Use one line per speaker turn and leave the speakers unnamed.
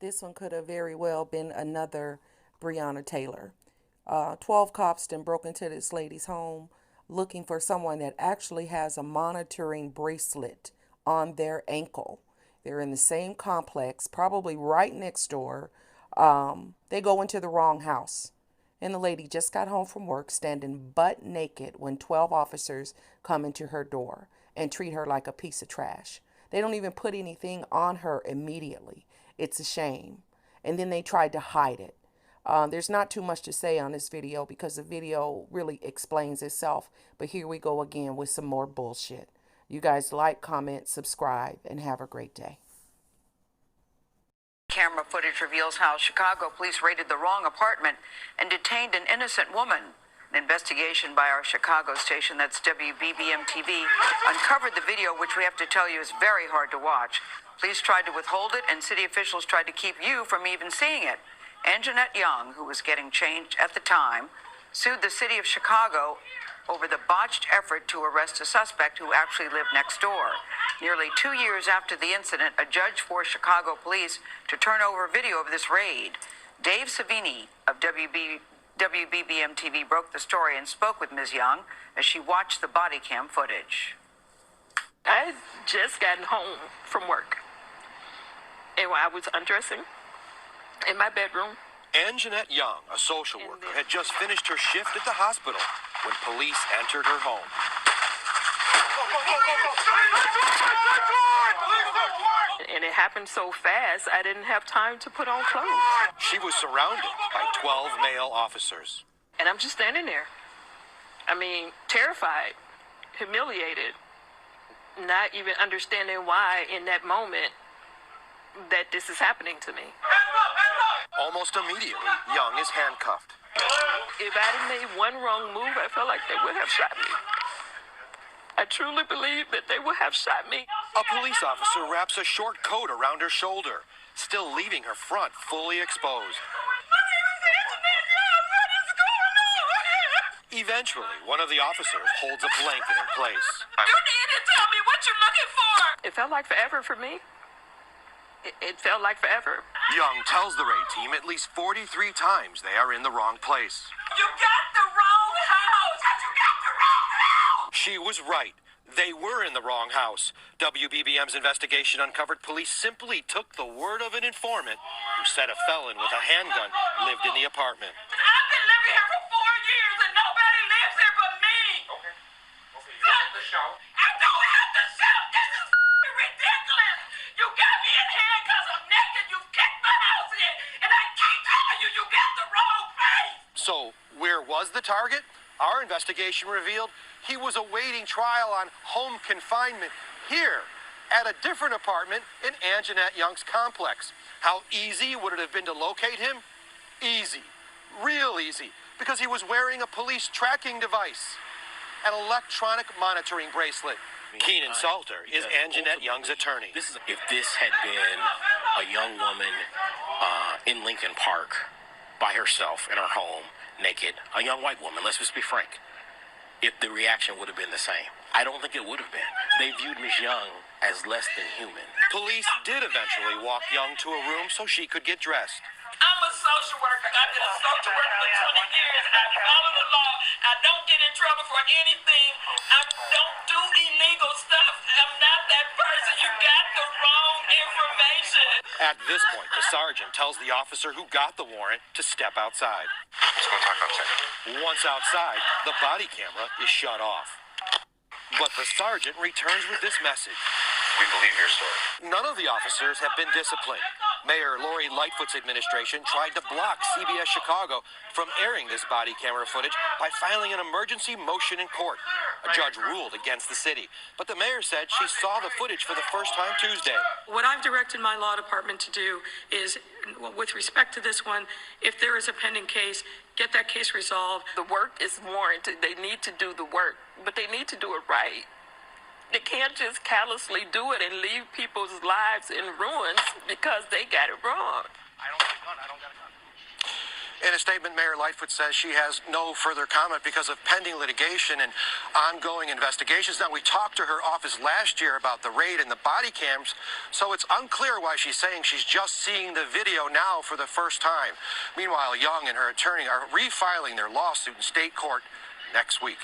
this one could have very well been another Breonna Taylor. 12 cops then broke into this lady's home looking for someone that actually has a monitoring bracelet on their ankle. They're in the same complex, probably right next door. They go into the wrong house. And the lady just got home from work standing butt naked when 12 officers come into her door and treat her like a piece of trash. They don't even put anything on her immediately. It's a shame. And then they tried to hide it. There's not too much to say on this video because the video really explains itself. But here we go again with some more bullshit. You guys like, comment, subscribe, and have a great day.
Camera footage reveals how Chicago police raided the wrong apartment and detained an innocent woman. An investigation by our Chicago station, that's WBBM TV, uncovered the video, which we have to tell you is very hard to watch. Police tried to withhold it, and city officials tried to keep you from even seeing it. Anjanette Young, who was getting changed at the time, sued the city of Chicago over the botched effort to arrest a suspect who actually lived next door. Nearly 2 years after the incident, a judge forced Chicago police to turn over video of this raid. Dave Savini of WBBM TV broke the story and spoke with Ms. Young as she watched the body cam footage.
I had just gotten home from work, and while I was undressing in my bedroom,
Anjanette Young, a social worker, had just finished her shift at the hospital when police entered her home.
And it happened so fast, I didn't have time to put on clothes.
She was surrounded by 12 male officers.
And I'm just standing there. I mean, terrified, humiliated, not even understanding why in that moment that this is happening to me.
Almost immediately, Young is handcuffed.
If I had made one wrong move, I felt like they would have shot me. I truly believe that they would have shot me.
A police officer wraps a short coat around her shoulder, still leaving her front fully exposed.
My name is Anjanette Young. What is going on?
Eventually, one of the officers holds a blanket in place.
You need to tell me what you're looking for. It felt like forever for me. It felt like forever.
Young tells the raid team at least 43 times they are in the wrong place.
You got the wrong house. You got the wrong house.
She was right. They were in the wrong house. WBBM's investigation uncovered police simply took the word of an informant who said a felon with a handgun lived in the apartment.
I've been living here for 4 years and nobody lives here but me.
Okay, you don't have to shout.
I don't have to shout. This is ridiculous. You got me in here because I'm naked. You kicked my house in. And I keep telling you, you got the wrong place.
So, where was the target? Our investigation revealed he was awaiting trial on home confinement here at a different apartment in Anjanette Young's complex. How easy would it have been to locate him? Easy. Real easy. Because he was wearing a police tracking device, an electronic monitoring bracelet. Keenan Salter is Anjanette Young's attorney.
If this had been a young woman in Lincoln Park by herself in her home, naked, a young white woman, let's just be frank, if the reaction would have been the same. I don't think it would have been. They viewed Ms. Young as less than human.
Police did eventually walk Young to a room so she could get dressed.
I'm a social worker. I've been a social worker for 20 years. I follow the law. I don't get in trouble for anything. I don't do illegal stuff. I'm not that person. You got the wrong information.
At this point, the sergeant tells the officer who got the warrant to step outside.
Let's go talk outside.
Once outside, the body camera is shut off. But the sergeant returns with this message.
We believe your story.
None of the officers have been disciplined. Mayor Lori Lightfoot's administration tried to block CBS Chicago from airing this body camera footage by filing an emergency motion in court. A judge ruled against the city, but the mayor said she saw the footage for the first time Tuesday.
What I've directed my law department to do is, with respect to this one, if there is a pending case, get that case resolved.
The work is warranted. They need to do the work, but they need to do it right. They can't just callously do it and leave people's lives in ruins because they got it wrong.
I don't got a gun.
In a statement, Mayor Lightfoot says she has no further comment because of pending litigation and ongoing investigations. Now, we talked to her office last year about the raid and the body cams, so it's unclear why she's saying she's just seeing the video now for the first time. Meanwhile, Young and her attorney are refiling their lawsuit in state court next week.